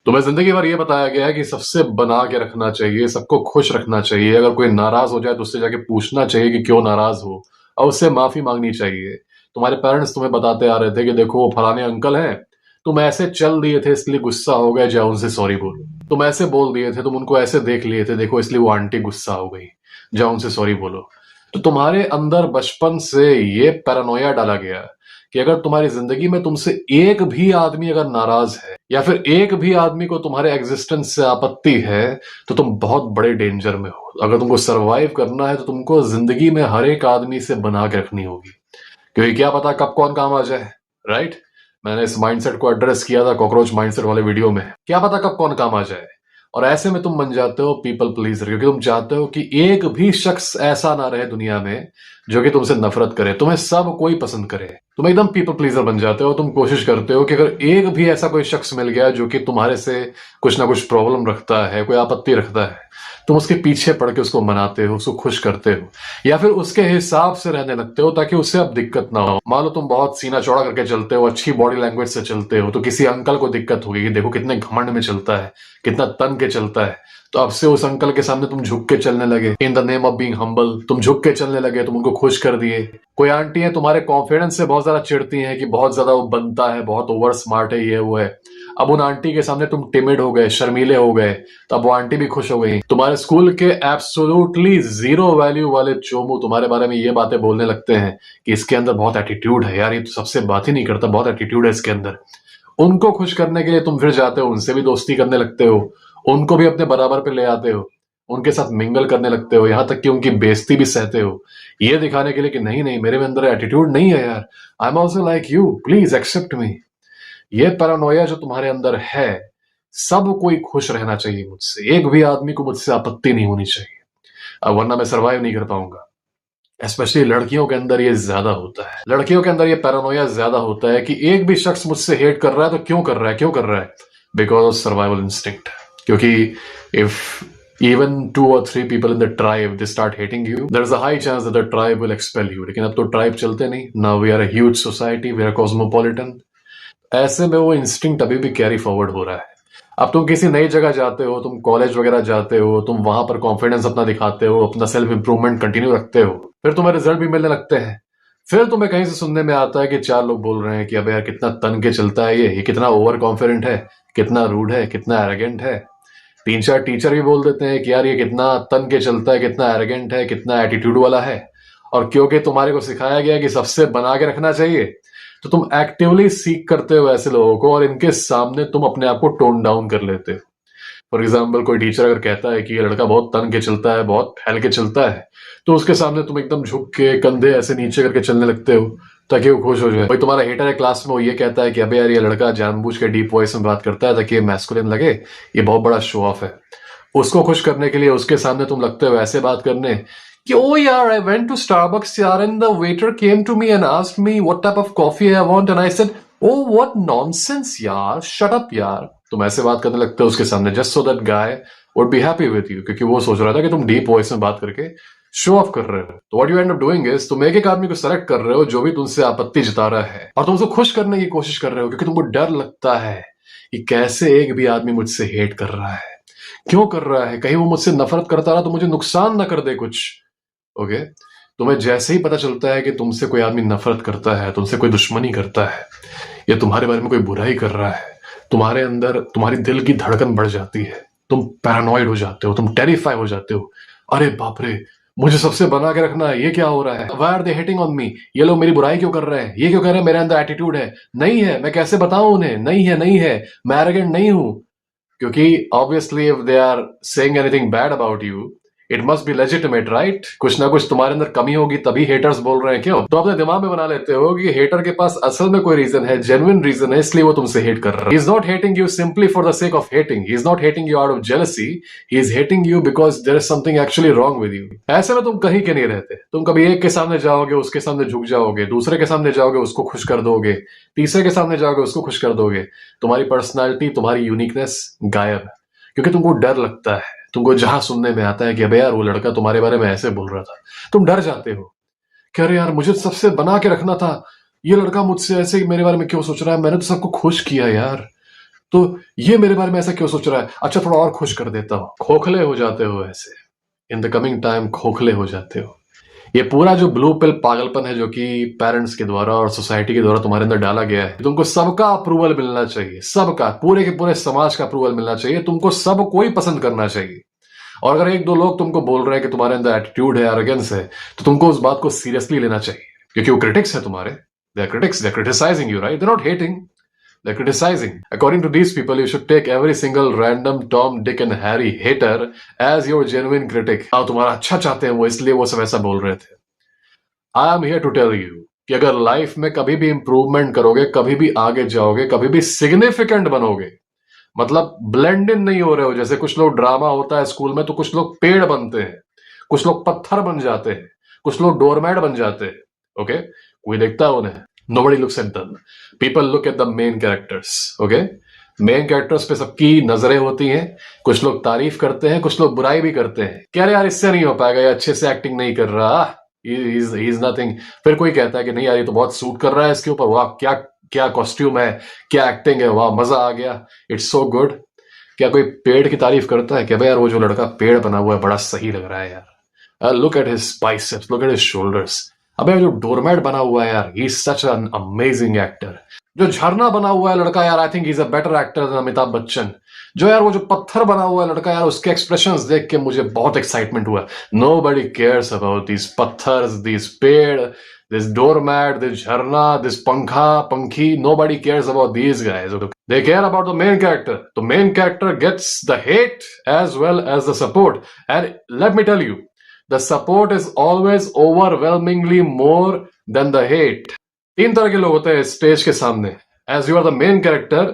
तुम्हें जिंदगी भर ये बताया गया है कि सबसे बना के रखना चाहिए, सबको खुश रखना चाहिए। अगर कोई नाराज हो जाए तो उससे जाके पूछना चाहिए कि क्यों नाराज हो, और उससे माफी मांगनी चाहिए। तुम्हारे पेरेंट्स तुम्हें बताते आ रहे थे कि देखो वो फलाने अंकल हैं, तुम ऐसे चल दिए थे इसलिए गुस्सा हो गए, जाओ उनसे सॉरी बोलो। तुम ऐसे बोल दिए थे, तुम उनको ऐसे देख लिए थे, देखो इसलिए वो आंटी गुस्सा हो गई, जाओ उनसे सॉरी बोलो। तो तुम्हारे अंदर बचपन से ये पैरानोया डाला गया कि अगर तुम्हारी जिंदगी में तुमसे एक भी आदमी अगर नाराज है, या फिर एक भी आदमी को तुम्हारे एग्जिस्टेंस से आपत्ति है, तो तुम बहुत बड़े डेंजर में हो। अगर तुमको सरवाइव करना है तो तुमको जिंदगी में हर एक आदमी से बना के रखनी होगी, क्योंकि क्या पता कब कौन काम आ जाए। राइट? मैंने इस माइंडसेट को एड्रेस किया था कॉकरोच माइंडसेट वाले वीडियो में। क्या पता कब कौन काम आ जाए, और ऐसे में तुम बन जाते हो पीपल प्लीजर, क्योंकि तुम चाहते हो कि एक भी शख्स ऐसा ना रहे दुनिया में जो कि तुमसे नफरत करे, तुम्हें सब कोई पसंद करे। तुम एकदम पीपल प्लीजर बन जाते हो। तुम कोशिश करते हो कि अगर एक भी ऐसा कोई शख्स मिल गया जो कि तुम्हारे से कुछ ना कुछ प्रॉब्लम रखता है, कोई आपत्ति रखता है, तुम उसके पीछे पड़ के उसको मनाते हो, उसको खुश करते हो, या फिर उसके हिसाब से रहने लगते हो ताकि उससे अब दिक्कत ना हो। मान लो तुम बहुत सीना चौड़ा करके चलते हो, अच्छी बॉडी लैंग्वेज से चलते हो, तो किसी अंकल को दिक्कत होगी कि देखो कितने घमंड में चलता है, कितना तन के चलता है। तो अब से उस अंकल के सामने तुम झुक के चलने लगे। In the name of being humble तुम झुक के चलने लगे, तुम उनको खुश कर दिए। कोई आंटी है तुम्हारे कॉन्फिडेंस से बहुत ज्यादा चिढ़ती हैं कि बहुत ज्यादा वो बनता है, बहुत ओवर स्मार्ट है, ये वो है। अब उन आंटी के सामने तुम टिमिड हो गए, शर्मीले हो गए, तो अब वो आंटी भी खुश हो गई। तुम्हारे स्कूल के एब्सोल्युटली जीरो वैल्यू वाले चोमू तुम्हारे बारे में ये बातें बोलने लगते हैं कि इसके अंदर बहुत एटीट्यूड है यार, ये तो सबसे बात ही नहीं करता, बहुत एटीट्यूड है इसके अंदर। उनको खुश करने के लिए तुम फिर जाते हो, उनसे भी दोस्ती करने लगते हो, उनको भी अपने बराबर पे ले आते हो, उनके साथ मिंगल करने लगते हो, यहां तक कि उनकी बेइज्जती भी सहते हो, ये दिखाने के लिए कि नहीं नहीं मेरे में अंदर एटीट्यूड नहीं है यार, I am also like you, please accept me. ये पैरानोया जो तुम्हारे अंदर है, सब कोई खुश रहना चाहिए मुझसे, एक भी आदमी को मुझसे आपत्ति नहीं होनी चाहिए, वरना मैं सरवाइव नहीं कर पाऊंगा। स्पेशली लड़कियों के अंदर ये ज्यादा होता है, लड़कियों के अंदर ये पैरानोया ज्यादा होता है कि एक भी शख्स मुझसे हेट कर रहा है तो क्यों कर रहा है, क्यों कर रहा है? Because of survival instinct. क्योंकि if even 2 or 3 people in the tribe they start hating you, there's a high chance that the tribe will expel you। लेकिन अब तो ट्राइब चलते नहीं, now we are a huge society, we are cosmopolitan। ऐसे में वो instinct अभी भी कैरी फॉरवर्ड हो रहा है। अब तुम किसी नई जगह जाते हो, तुम कॉलेज वगैरह जाते हो, तुम वहां पर कॉन्फिडेंस अपना दिखाते हो, अपना सेल्फ इंप्रूवमेंट कंटिन्यू रखते हो, फिर तुम्हें रिजल्ट भी मिलने लगते हैं। फिर तुम्हें कहीं से सुनने में आता है कि 4 लोग बोल रहे हैं कि अबे यार कितना तन के चलता है, ये कितना ओवर कॉन्फिडेंट है, कितना रूड है, कितना एरोगेंट है। 3-4 टीचर भी बोल देते हैं कि यार ये कितना तन के चलता है, कितना एरोगेंट है, कितना एटीट्यूड वाला है। और क्योंकि तुम्हारे को सिखाया गया कि सबसे बना के रखना चाहिए, तो तुम एक्टिवली सीख करते हो ऐसे लोगों को, और इनके सामने तुम अपने आप को टोन डाउन कर लेते हो। फॉर एग्जाम्पल कोई टीचर अगर कहता है कि ये लड़का बहुत तन के चलता है, बहुत फैल के चलता है, तो उसके सामने तुम एकदम झुक के कंधे ऐसे नीचे करके चलने लगते हो ताकि वो खुश हो जाए। भाई तुम्हारा हेटर है क्लास में, वो ये कहता है कि अबे यार ये लड़का जानबूझ के डीप वॉइस में बात करता है ताकि ये मैस्कुलिन लगे, ये बहुत बड़ा शो ऑफ है। उसको खुश करने के लिए उसके सामने तुम लगते हो ऐसे बात करने कि ओ यार आई वेंट टू स्टारबक्स यार and the waiter came to me and asked me what type of coffee I want and I said oh what nonsense यार, शट अप यार। तुम ऐसे बात करने लगते हो उसके सामने just so that guy would be happy with you, क्योंकि वो सोच रहा था कि तुम डीप वॉइस में बात करके शो ऑफ कर रहे हो। तो what you and up doing is तुम एक एक आदमी को सेलेक्ट कर रहे हो जो भी तुमसे आपत्ति जता रहा है, और तुम उसको खुश करने की कोशिश कर रहे हो, क्योंकि तुमको डर लगता है कि कैसे एक भी आदमी मुझसे हेट कर रहा है, क्यों कर रहा है, कहीं वो मुझसे नफरत करता रहा तो मुझे नुकसान ना कर दे कुछ। ओके? तुम्हें जैसे ही पता चलता है कि तुमसे कोई आदमी नफरत करता है, तुमसे कोई दुश्मनी करता है, या तुम्हारे बारे में कोई बुराई कर रहा है, तुम्हारे अंदर तुम्हारी दिल की धड़कन बढ़ जाती है, तुम पैरानॉइड हो जाते हो, तुम टेरिफाई हो जाते हो। अरे बाप रे, मुझे सबसे बना के रखना है, ये क्या हो रहा है, why are they hating on me, ये लोग मेरी बुराई क्यों कर रहे हैं, ये क्यों कह रहे हैं मेरे अंदर एटीट्यूड है, नहीं है, मैं कैसे बताऊं उन्हें, नहीं है, नहीं है, मैं एरोगेंट नहीं हूं। क्योंकि obviously if they are saying anything bad about you, it must be legitimate, right? कुछ ना कुछ तुम्हारे अंदर कमी होगी तभी हेटर्स बोल रहे हैं, क्यों? तो अपने दिमाग में बना लेते हो कि हेटर के पास असल में कोई रीजन है, जेन्युइन रीजन है, इसलिए वो तुमसे हेट कर रहा है। He is not hating you simply for the sake of hating, he is not hating you out of jealousy, he is hating you because there is something actually wrong with you. ऐसे में तुम कहीं के नहीं रहते, तुम कभी एक के सामने जाओगे उसके सामने झुक जाओगे, दूसरे के सामने जाओगे उसको खुश कर दोगे, तीसरे के सामने जाओगे उसको खुश कर दोगे। तुम्हारी पर्सनैलिटी, तुम्हारी यूनिकनेस गायब है, क्योंकि तुमको डर लगता है। तुमको जहां सुनने में आता है कि अबे यार वो लड़का तुम्हारे बारे में ऐसे बोल रहा था, तुम डर जाते हो कि अरे यार मुझे सबसे बना के रखना था, ये लड़का मुझसे ऐसे मेरे बारे में क्यों सोच रहा है, मैंने तो सबको खुश किया यार। तो ये मेरे बारे में ऐसा क्यों सोच रहा है, अच्छा थोड़ा और खुश कर देता हूं। खोखले हो जाते हो ऐसे, इन द कमिंग टाइम खोखले हो जाते हो। ये पूरा जो ब्लू पिल पागलपन है जो कि पेरेंट्स के द्वारा और सोसाइटी के द्वारा तुम्हारे अंदर डाला गया है, तुमको सबका अप्रूवल मिलना चाहिए, सबका, पूरे के पूरे समाज का अप्रूवल मिलना चाहिए, तुमको सब कोई पसंद करना चाहिए। और अगर एक दो लोग तुमको बोल रहे हैं कि तुम्हारे अंदर एटीट्यूड है, एरोगेंस है, तो तुमको उस बात को सीरियसली लेना चाहिए, क्योंकि वो क्रिटिक्स है तुम्हारे। They are critics, they are criticizing you, right? They are not hating, they're criticizing. According to these people, you should take every single random Tom, Dick and Harry hater as your genuine critic. हाँ, तुम्हारा अच्छा चाहते हैं वो, इसलिए वो सब ऐसा बोल रहे थे। I am here to tell you कि अगर लाइफ में कभी भी इंप्रूवमेंट करोगे, कभी भी आगे जाओगे, कभी भी सिग्निफिकेंट बनोगे, मतलब ब्लेंड इन नहीं हो रहे हो, जैसे कुछ लोग, ड्रामा होता है स्कूल में तो कुछ लोग पेड़ बनते हैं, कुछ लोग पत्थर बन जाते हैं, कुछ लोग डोरमैट बन जाते हैं, ओके? कोई देखता है उन्हें? Nobody looks at them. People look at the main characters. Okay? Main characters पे सबकी नजरें होती हैं, कुछ लोग तारीफ करते हैं, कुछ लोग बुराई भी करते हैं, कह रहे यार इससे नहीं हो पाएगा, ये अच्छे से एक्टिंग नहीं कर रहा, इज नथिंग। फिर कोई कहता है कि नहीं यार ये तो बहुत सूट कर रहा है इसके ऊपर, वाह क्या क्या कॉस्ट्यूम है, क्या एक्टिंग है, वाह मजा आ गया, इट्स सो गुड। क्या कोई पेड़ की तारीफ करता है कि भाई यार वो जो लड़का पेड़ बना हुआ है बड़ा सही लग रहा है यार, look at his biceps, look at his shoulders. अबे जो डोरमैट बना हुआ है यार, he is such an amazing actor. जो झरना बना हुआ है लड़का यार, I think he is a better actor than Amitabh Bachchan. जो यार वो जो पत्थर बना हुआ है लड़का यार, उसके एक्सप्रेशंस देख के मुझे बहुत एक्साइटमेंट हुआ। नोबडी केयर्स अबाउट दिस पत्थर्स, दिस पेड़, दिस डोरमैट, दिस झरना, दिस पंखा पंखी, nobody cares about these guys. They care about the main character. The main character gets the hate as well as the support. And let me tell you, the support is always overwhelmingly more than the hate. तीन तरह के लोग होते हैं stage के सामने, as you are the main character.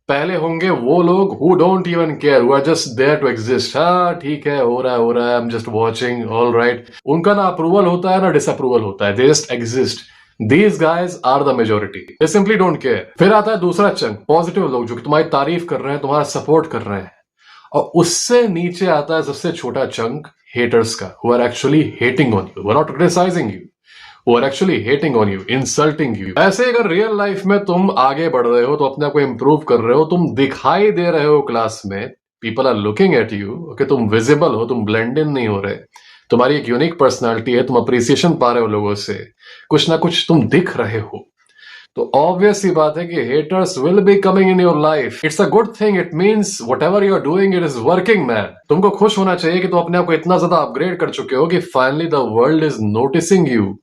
पहले होंगे वो लोग who don't even care, who are just there to exist. हाँ ठीक है, हो रहा है, I'm just watching, all right. उनका ना अप्रूवल होता है ना डिसअप्रूवल होता है, they just exist. These guys are the majority. They simply don't care. फिर आता है दूसरा चंक, पॉजिटिव लोग जो कि तुम्हारी तारीफ कर रहे हैं, तुम्हारा सपोर्ट कर रहे हैं। और उससे नीचे आता है सबसे छोटा चंक, हेटर्स का, who are actually hating on you, who are not criticizing you, who are actually hating on you, insulting you. ऐसे अगर रियल लाइफ में तुम आगे बढ़ रहे हो, तो अपने आप को इंप्रूव कर रहे हो, तुम दिखाई दे रहे हो क्लास में, people are looking at you, okay, तुम विजिबल हो, तुम ब्लेंड इन नहीं हो रहे, तुम्हारी एक यूनिक पर्सनालिटी है, तुम अप्रिसिएशन पा रहे हो लोगों से, कुछ ना कुछ तुम दिख रहे हो, तो ऑब्वियस सी बात है कि haters will be coming in your life. It's a good thing, it means whatever you are doing it is working man. तुमको खुश होना चाहिए कि तुम अपने आप को इतना ज्यादा अपग्रेड कर चुके हो कि finally the world is noticing you.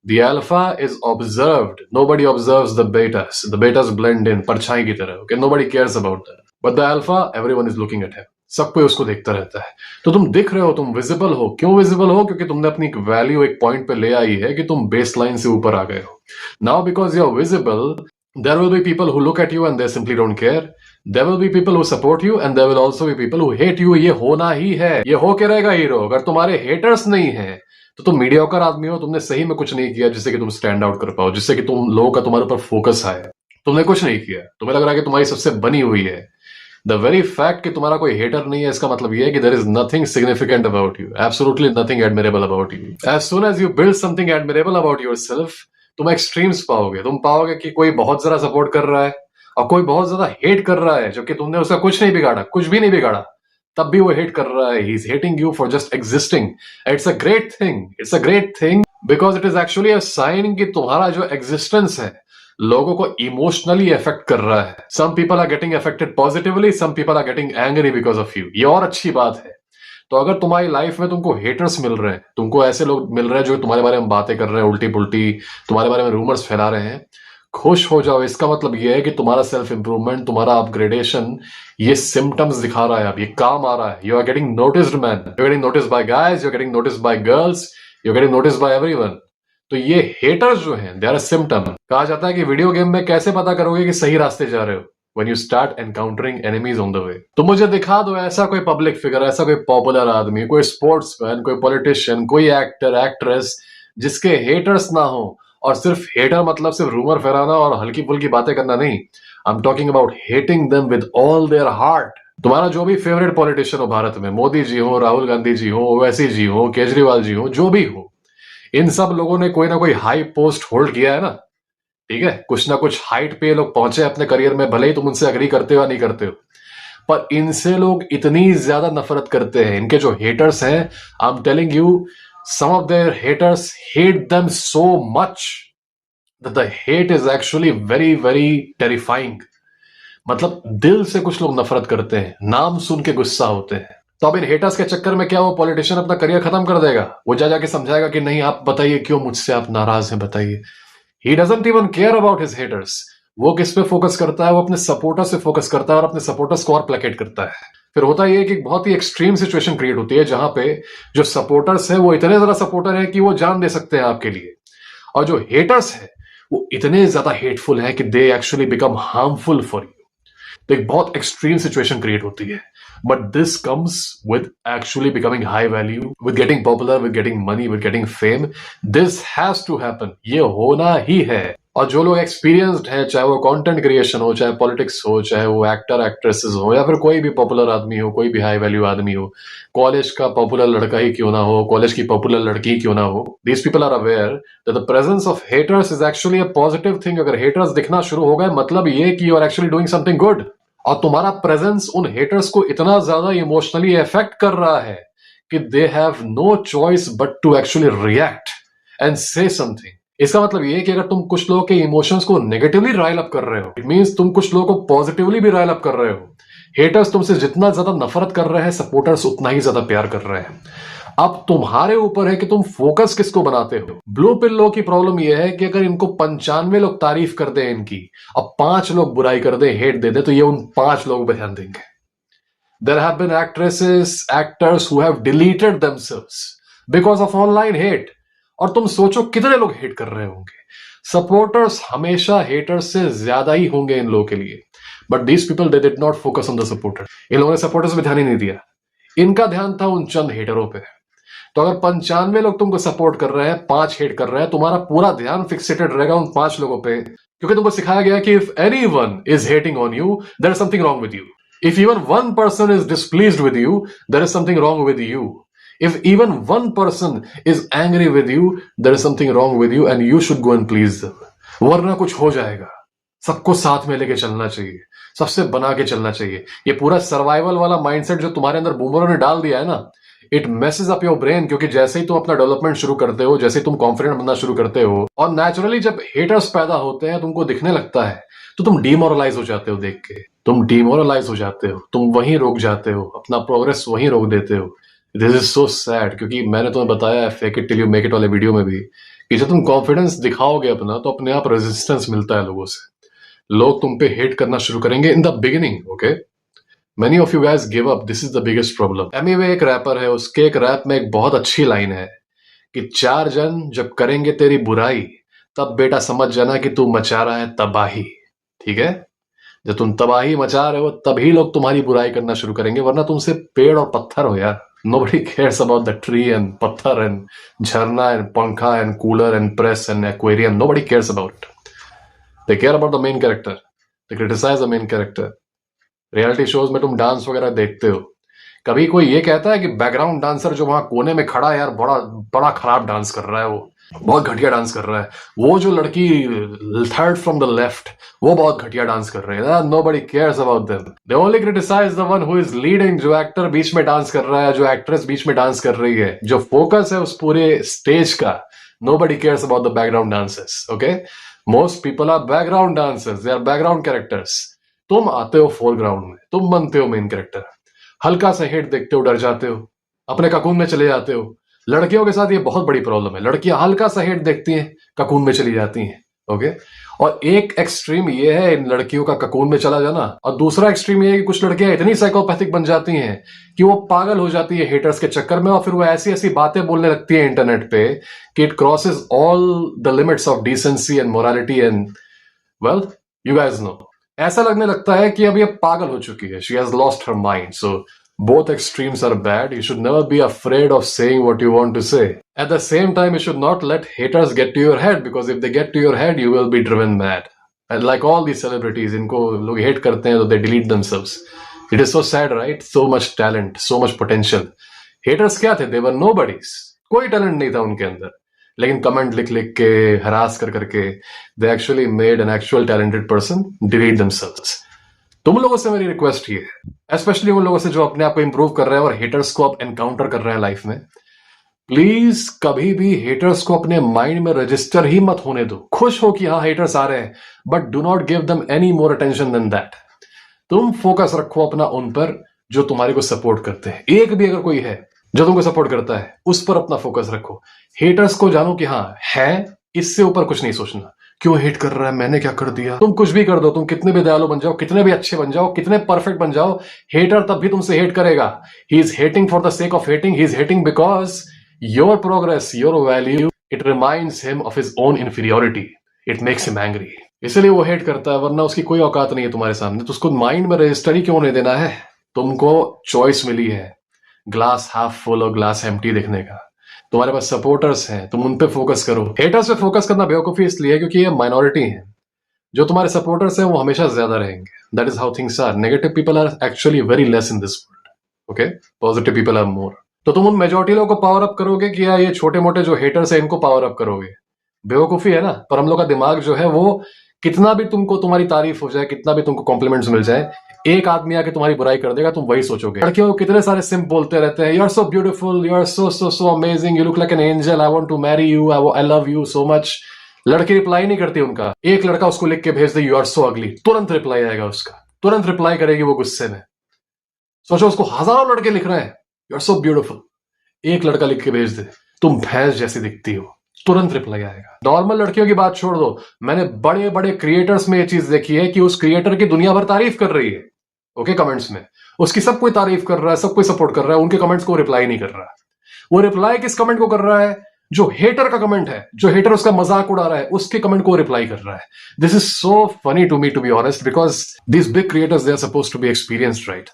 The alpha is observed, nobody observes the betas, the betas blend in, परछाई की तरह, okay, nobody cares about that, but the alpha everyone is looking at him, सब कोई उसको देखता रहता है। तो तुम दिख रहे हो, तुम विजिबल हो। क्यों विजिबल हो? क्योंकि तुमने अपनी एक वैल्यू एक पॉइंट पे ले आई है कि तुम बेस लाइन से ऊपर आ गए हो। Now because you are visible, there will be people who look at you and they simply don't care. There will be people who support you and there will also be people who hate you. ये होना ही है, ये हो के रहेगा hero. अगर तुम्हारे haters नहीं है तो तुम मीडियोकर आदमी हो, तुमने सही में कुछ नहीं किया जिससे कि तुम स्टैंड आउट कर पाओ, जिससे कि तुम लोगों का तुम्हारे ऊपर फोकस आए। तुमने कुछ नहीं किया, तुम्हें लग रहा है कि तुम्हारी सबसे बनी हुई है। द वेरी फैक्ट कि तुम्हारा कोई हेटर नहीं है, इसका मतलब ये है कि there is nothing significant about you, absolutely nothing admirable about you. As soon as you build something admirable about yourself, तुम एक्सट्रीम्स पाओगे। तुम पाओगे कि कोई बहुत ज्यादा सपोर्ट कर रहा है और कोई बहुत ज्यादा हेट कर रहा है, जबकि तुमने उसका कुछ नहीं बिगाड़ा, कुछ भी नहीं बिगाड़ा, तब भी वो हेट कर रहा है। He is hating you for just existing. It's a great thing, it's a great thing, because it is actually a sign कि तुम्हारा जो एग्जिस्टेंस है लोगों को इमोशनली अफेक्ट कर रहा है। Some people are getting affected positively, some people are getting angry because of you. ये और अच्छी बात है। तो अगर तुम्हारी लाइफ में तुमको हेटर्स मिल रहे हैं, तुमको ऐसे लोग मिल रहे हैं जो तुम्हारे बारे में बातें कर रहे हैं उल्टी पुल्टी, तुम्हारे बारे में रूमर्स फैला रहे हैं, खुश हो जाओ। इसका मतलब ये है कि तुम्हारा सेल्फ इंप्रूवमेंट, तुम्हारा अपग्रेडेशन, ये सिम्टम्स दिखा रहा है, अब ये काम आ रहा है। You are getting noticed man, you are getting noticed by guys, you are getting noticed by girls, you are getting noticed by everyone. तो ये हेटर्स जो हैं, दे आर अ सिम्टम। कहा जाता है कि वीडियो गेम में कैसे पता करोगे कि सही रास्ते जा रहे हो? When you start encountering enemies on the way. तो मुझे दिखा दो ऐसा कोई पब्लिक फिगर, ऐसा कोई पॉपुलर आदमी, कोई स्पोर्ट्समैन, कोई पॉलिटिशियन, कोई एक्टर, एक्ट्रेस जिसके हेटर्स ना हो। और सिर्फ हेटर मतलब सिर्फ रूमर फैलाना और हल्की फुल्की बातें करना नहीं। I am talking about hating them with all their heart. तुम्हारा जो भी फेवरेट पॉलिटिशियन हो भारत में, मोदी जी हो, राहुल गांधी जी हो, ओवैसी जी हो, केजरीवाल जी हो, जो भी हो, इन सब लोगों ने कोई ना कोई हाई पोस्ट होल्ड किया है ना, ठीक है, कुछ ना कुछ हाइट पे ये लोग पहुंचे अपने करियर में, भले ही तुम उनसे अग्री करते हो या नहीं करते हो, पर इनसे लोग इतनी ज्यादा नफरत करते हैं। इनके जो हेटर्स हैं, I am telling you, some of their haters hate them so much that the hate is actually very very terrifying. मतलब दिल से कुछ लोग नफरत करते हैं, नाम सुन के गुस्सा होते हैं। तो अब इन हेटर्स के चक्कर में क्या वो पॉलिटिशियन अपना करियर खत्म कर देगा? वो जा जाके समझाएगा कि नहीं आप बताइए क्यों मुझसे आप नाराज हैं, बताइए। He doesn't even care about his haters. वो किस पे फोकस करता है? वो अपने सपोर्टर्स से फोकस करता है और अपने सपोर्टर्स को और प्लेकेट करता है। फिर होता यह है कि बहुत ही एक्सट्रीम सिचुएशन क्रिएट होती है जहां पे जो सपोर्टर्स है वो इतने ज्यादा सपोर्टर है कि वो जान दे सकते हैं आपके लिए, और जो हेटर्स है वो इतने ज्यादा हेटफुल है कि they actually become harmful for you. तो एक बहुत एक्सट्रीम सिचुएशन क्रिएट होती है, but this comes with actually becoming high value, with getting popular, with getting money, with getting fame. This has to happen, ये होना ही है। और जो लोग एक्सपीरियंस्ड हैं, चाहे वो कंटेंट क्रिएशन हो, चाहे पॉलिटिक्स हो, चाहे वो एक्टर एक्ट्रेसेस हो, या फिर कोई भी पॉपुलर आदमी हो, कोई भी हाई वैल्यू आदमी हो, कॉलेज का पॉपुलर लड़का ही क्यों ना हो, कॉलेज की पॉपुलर लड़की ही क्यों ना हो, these people are aware that the presence of haters is actually a positive thing. अगर हेटर्स दिखना शुरू हो गए, मतलब ये कि you are actually doing something good. और तुम्हारा प्रेजेंस उन हेटर्स को इतना ज्यादा इमोशनली इफेक्ट कर रहा है कि they have no choice but to actually react and say something. इसका मतलब ये है कि अगर तुम कुछ लोगों के इमोशंस को नेगेटिवली राइल अप कर रहे हो, इट मींस तुम कुछ लोगों को पॉजिटिवली भी राइल अप कर रहे हो। हेटर्स तुमसे जितना ज्यादा नफरत कर रहे हैं, सपोर्टर्स उतना ही ज्यादा प्यार कर रहे हैं। अब तुम्हारे ऊपर है कि तुम फोकस किसको बनाते हो। ब्लू पिल लोग की प्रॉब्लम यह है कि अगर इनको 95 लोग तारीफ कर दें इनकी, अब 5 लोग बुराई कर दें, हेट दे दें, तो ये उन 5 लोगों पर ध्यान देंगे। There have been actresses, actors who have deleted themselves because of online hate. और तुम सोचो कितने लोग हेट कर रहे होंगे। सपोर्टर्स हमेशा हेटर्स से ज्यादा ही होंगे इन लोगों के लिए, but these people they did not focus on the supporter. इन लोगों ने सपोर्टर्स पे ध्यान ही नहीं दिया, इनका ध्यान था उन चंद हेटरों पे। तो अगर 95 लोग तुमको सपोर्ट कर रहे हैं, 5 हेट कर रहे हैं, तुम्हारा पूरा ध्यान फिक्सेटेड रहेगा उन 5 लोगों पे, क्योंकि तुमको सिखाया गया कि if anyone is hating on you, there is something wrong with you. If even one person is displeased with you, there is something wrong with you. If even one person is angry with you, there is something wrong with you and you should go and please them. वरना कुछ हो जाएगा। सबको साथ में लेके चलना चाहिए, सबसे बना के चलना चाहिए। ये पूरा सर्वाइवल वाला माइंडसेट जो तुम्हारे अंदर बूमरों ने डाल दिया है ना, it messes up your brain, क्योंकि जैसे ही तुम अपना डेवलपमेंट शुरू करते हो, जैसे ही तुम कॉन्फिडेंट बनना शुरू करते हो, और नेचुरली जब हेटर्स पैदा होते हैं, तुमको दिखने लगता है, तो तुम डिमोरलाइज हो जाते हो। देख के तुम डिमोरलाइज हो जाते हो, तुम वहीं रुक जाते हो, अपना प्रोग्रेस वहीं रोक देते हो। दिस इज सो सैड, क्योंकि मैंने तुम्हें बताया fake it till you make it वाले वीडियो में भी कि जब तुम कॉन्फिडेंस दिखाओगे अपना, तो अपने आप रेजिस्टेंस मिलता है लोगों से। लोग तुम पे हेट करना शुरू करेंगे in the beginning, okay. Many of you guys give up. This is the biggest problem. Emiway एक रैपर है, उसके एक रैप में एक बहुत अच्छी लाइन है कि 4 जन जब करेंगे तेरी बुराई, तब बेटा समझ जाना कि तू मचा रहा है तबाही। ठीक है, जब तुम तबाही मचा रहे हो तभी लोग तुम्हारी बुराई करना शुरू करेंगे, वरना तुमसे पेड़ और पत्थर हो यार। Nobody cares about the tree and पत्थर and झरना and पंखा and cooler and press and aquarium. Nobody cares about it. They care about the main character. They criticize the main character. Reality shows में तुम dance वगैरह देखते हो, कभी कोई ये कहता है कि बैकग्राउंड डांसर जो वहां कोने में खड़ा है यार, बड़ा बड़ा खराब डांस कर रहा है, वो बहुत घटिया डांस कर रहा है, वो जो लड़की थर्ड फ्रॉम द लेफ्ट वो बहुत घटिया डांस कर रही है। Nobody cares about them, they only criticize the one who is leading. जो एक्टर बीच में डांस कर रहा है, जो एक्ट्रेस बीच में डांस कर रही है, जो फोकस है उस पूरे स्टेज का, nobody cares about the background dancers, okay. Most people are background dancers, they are background characters. तुम आते हो फोरग्राउंड में, तुम बनते हो मेन कैरेक्टर। हल्का सा हेट देखते हो, डर जाते हो, अपने ककून में चले जाते हो। लड़कियों के साथ ये बहुत बड़ी प्रॉब्लम है, लड़कियां हल्का सा हेट देखती हैं, ककून में चली जाती हैं, ओके। और एक एक्सट्रीम ये है इन लड़कियों का ककून में चला जाना, और दूसरा एक्सट्रीम ये है कि कुछ लड़कियां इतनी साइकोपैथिक बन जाती हैं कि वो पागल हो जाती है हेटर्स के चक्कर में, और फिर वो ऐसी ऐसी बातें बोलने लगती है इंटरनेट पे कि it crosses all the limits of decency and morality and well you guys know. ऐसा लगने लगता है कि अब ये पागल हो चुकी है, she has lost her mind. So both extremes are bad. You should never be afraid of saying what you want to say. At the same time, you should not let haters get to your head, because if they get to your head, you will be driven mad. And like all these celebrities, इनको लोग hate करते हैं तो they delete themselves. It is so sad, right? So much talent, so much potential. Haters क्या थे? They were nobodies. कोई talent नहीं था उनके अंदर, लेकिन कमेंट लिख लिख के, हरास कर करके, they actually made an actual talented person delete themselves. तुम लोगों से मेरी रिक्वेस्ट ये है, स्पेशली उन लोगों से जो अपने आप को इंप्रूव कर रहे हैं और हेटर्स को अब एनकाउंटर कर रहे हैं लाइफ में, प्लीज कभी भी हेटर्स को अपने माइंड में रजिस्टर ही मत होने दो। खुश हो कि हाँ हेटर्स आ रहे हैं, but do not give them any more attention than that. तुम फोकस रखो अपना उन पर जो तुम्हारे को सपोर्ट करते हैं। एक भी अगर कोई है जो तुमको सपोर्ट करता है, उस पर अपना फोकस रखो। हेटर्स को जानो कि हाँ है, इससे ऊपर कुछ नहीं सोचना। क्यों हेट कर रहा है, मैंने क्या कर दिया? तुम कुछ भी कर दो, तुम कितने भी दयालु बन जाओ, कितने भी अच्छे बन जाओ, कितने परफेक्ट बन जाओ, हेटर तब भी तुमसे हेट करेगा। ही is hating for the sake of hating, he is hating because your progress, your value, it reminds him of his own inferiority, it makes him angry. इसलिए वो हेट करता है, वरना उसकी कोई औकात नहीं है तुम्हारे सामने। तो उसको माइंड में रजिस्टर ही क्यों नहीं देना है? तुमको चॉइस मिली है ग्लास हाफ फुल और ग्लास एम्प्टी देखने का। तुम्हारे पास सपोर्टर्स हैं, तुम उन पे फोकस करो। हेटर्स पे फोकस करना बेवकूफी इसलिए क्योंकि ये माइनॉरिटी है। जो तुम्हारे सपोर्टर्स हैं वो हमेशा ज्यादा रहेंगे। That is how things are. Negative people are actually very less in this world, okay? Positive people are more. तो तुम उन मेजॉरिटी लोगों को पावर अप करोगे कि या ये छोटे मोटे जो हेटर्स है इनको पावर अप करोगे? बेवकूफी है ना। पर हम लोग का दिमाग जो है वो, कितना भी तुमको तुम्हारी तारीफ हो जाए, कितना भी तुमको कॉम्प्लीमेंट्स मिल जाए, एक आदमी आके तुम्हारी बुराई कर देगा, तुम वही सोचोगे। लड़कियों को कितने सारे सिंप बोलते रहते हैं, you are so beautiful, you are so so so amazing, you look like an angel, I want to marry you, I love you so much. लड़की रिप्लाई नहीं करती उनका। एक लड़का उसको लिख के भेज दे यू आर सो अगली, तुरंत रिप्लाई आएगा उसका, तुरंत रिप्लाई करेगी वो गुस्से में। सोचो उसको हजारों लड़के लिख रहे हैं यू आर सो ब्यूटीफुल, एक लड़का लिख के भेज दे तुम भैंस जैसी दिखती हो, तुरंत रिप्लाई आएगा। नॉर्मल लड़कियों की बात छोड़ दो, मैंने बड़े बड़े क्रिएटर्स में ये चीज देखी है कि उस क्रिएटर की दुनिया भर तारीफ कर रही है, ओके, कमेंट्स में उसकी सब कोई तारीफ कर रहा है, सब कोई सपोर्ट कर रहा है, उनके कमेंट्स को रिप्लाई नहीं कर रहा है। वो रिप्लाई किस कमेंट को कर रहा है? जो हेटर का कमेंट है, जो हेटर उसका मजाक उड़ा रहा है, उसके कमेंट को रिप्लाई कर रहा है। This is so funny to me, to be honest, because these big creators they are supposed to be experienced, right?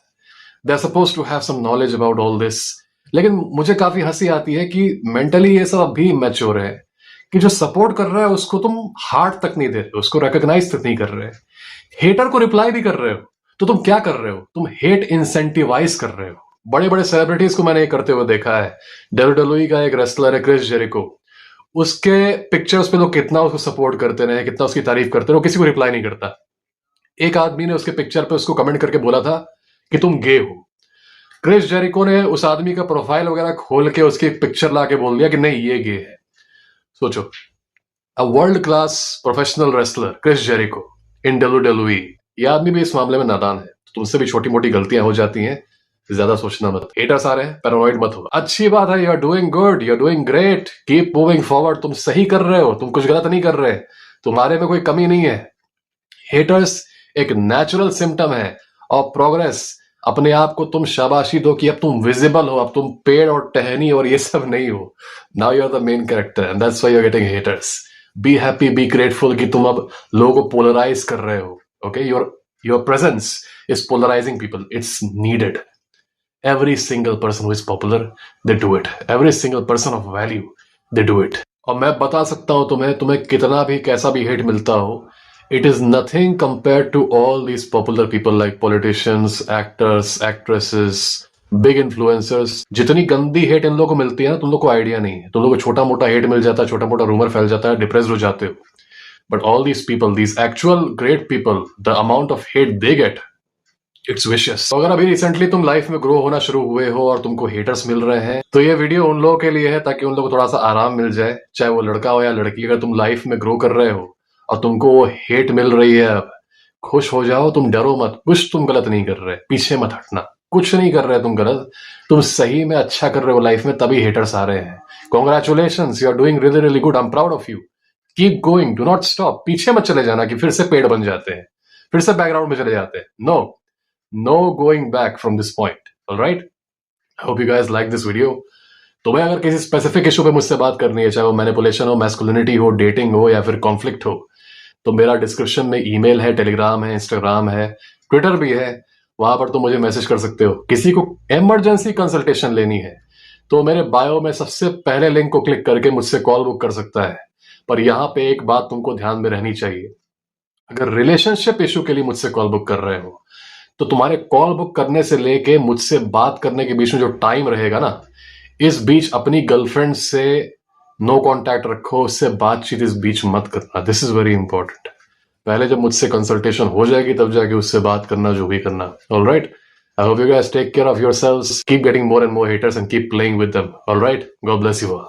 They are supposed to have some knowledge about all this. लेकिन मुझे काफी हंसी आती है कि मेंटली ये सब अभी मैच्योर है कि जो सपोर्ट कर रहा है उसको तुम हार्ट तक नहीं दे रहे हो, उसको रिकॉग्नाइज तक नहीं कर रहे। हेटर को रिप्लाई भी कर रहे हो, तो तुम क्या कर रहे हो? तुम हेट इंसेंटिवाइज कर रहे हो। बड़े बड़े सेलिब्रिटीज को मैंने ये करते हुए देखा है। WWE का एक रेसलर है क्रिस जेरिको, उसके पिक्चर्स पे लोग कितना उसको सपोर्ट करते रहे, कितना उसकी तारीफ करते रहे, वो किसी को रिप्लाई नहीं करता। एक आदमी ने उसके पिक्चर पे उसको कमेंट करके बोला था कि तुम गे हो। क्रिस जेरिको ने उस आदमी का प्रोफाइल वगैरह खोल के उसकी पिक्चर ला के बोल दिया कि नहीं ये गे है। सोचो, a world class professional wrestler Chris Jericho in WWE, ये आदमी भी इस मामले में नादान है। तो तुमसे भी छोटी मोटी गलतियां हो जाती हैं, ज्यादा सोचना मत। हेटर्स आ रहे हैं, पैरानॉइड मत हो। अच्छी बात है, you are doing good, you are doing great, keep moving forward. तुम सही कर रहे हो, तुम कुछ गलत नहीं कर रहे, तुम्हारे में कोई कमी नहीं है। हेटर्स एक नेचुरल सिम्टम है ऑफ प्रोग्रेस। अपने आप को तुम शाबाशी दो कि अब तुम विजिबल हो, अब तुम पेड़ और टहनी और ये सब नहीं हो। Now you are the main character and that's why you are getting haters. Be happy, be grateful कि तुम अब लोगों को पोलराइज कर रहे हो, okay? Your presence is polarizing people, it's needed. Every single person who is popular, they do it. Every single person of value, they do it. और मैं बता सकता हूं तुम्हें कितना भी कैसा भी हेट मिलता हो, it is nothing compared to all these popular people like politicians, actors, actresses, big influencers. जितनी गंदी हेट इन लोगों को मिलती है ना, तुम लोग को आइडिया नहीं है। तुम लोग को छोटा मोटा हेट मिल जाता है, छोटा मोटा रूमर फैल जाता है, डिप्रेस्ड हो जाते हो। But all these people, these actual great people, the amount of hate they get, it's vicious. अगर अभी रिसेंटली तुम लाइफ में ग्रो होना शुरू हुए हो और तुमको हेटर्स मिल रहे हैं, तो ये वीडियो उन लोगों के लिए है ताकि उन लोगों को थोड़ा सा आराम मिल जाए, चाहे वो लड़का हो या लड़की। अगर तुम लाइफ में ग्रो कर रहे हो और तुमको वो हेट मिल रही है, अब खुश हो जाओ, तुम डरो मत। कुछ तुम गलत नहीं कर रहे, पीछे मत हटना, कुछ नहीं कर रहे तुम गलत, तुम सही में अच्छा कर रहे हो लाइफ में, तभी हेटर्स आ रहे हैं। Congratulations, you are doing really really good, I am proud of you. Keep going, do not stop. पीछे मत चले जाना कि फिर से पेड़ बन जाते हैं, फिर से बैकग्राउंड में चले जाते हैं। No going back from this point. All right? I hope you guys like this video. तुम्हें अगर किसी स्पेसिफिक इशू पे मुझसे बात करनी है, चाहे वो मैनिपुलेशन हो, मैस्कुलिनिटी हो, डेटिंग हो या फिर कॉन्फ्लिक्ट हो, तो मेरा डिस्क्रिप्शन में ईमेल है, टेलीग्राम है, इंस्टाग्राम है, ट्विटर भी है। वहां पर तुम मुझे मैसेज कर सकते हो। किसी को इमरजेंसी कंसल्टेशन लेनी है तो मेरे बायो में सबसे पहले लिंक को क्लिक करके मुझसे कॉल बुक कर सकता है। पर यहाँ पे एक बात तुमको ध्यान में रहनी चाहिए, अगर रिलेशनशिप इशू के लिए मुझसे कॉल बुक कर रहे हो तो तुम्हारे कॉल बुक करने से लेके मुझसे बात करने के बीच में जो टाइम रहेगा ना, इस बीच अपनी गर्लफ्रेंड से नो कांटेक्ट रखो, उससे बातचीत इस बीच मत करना. This is very important. पहले जब मुझसे कंसल्टेशन हो जाएगी तब जाके उससे बात करना, जो भी करना. Alright, I hope you guys take care of yourselves, keep getting more and more haters and keep playing with them. Alright, God bless you all.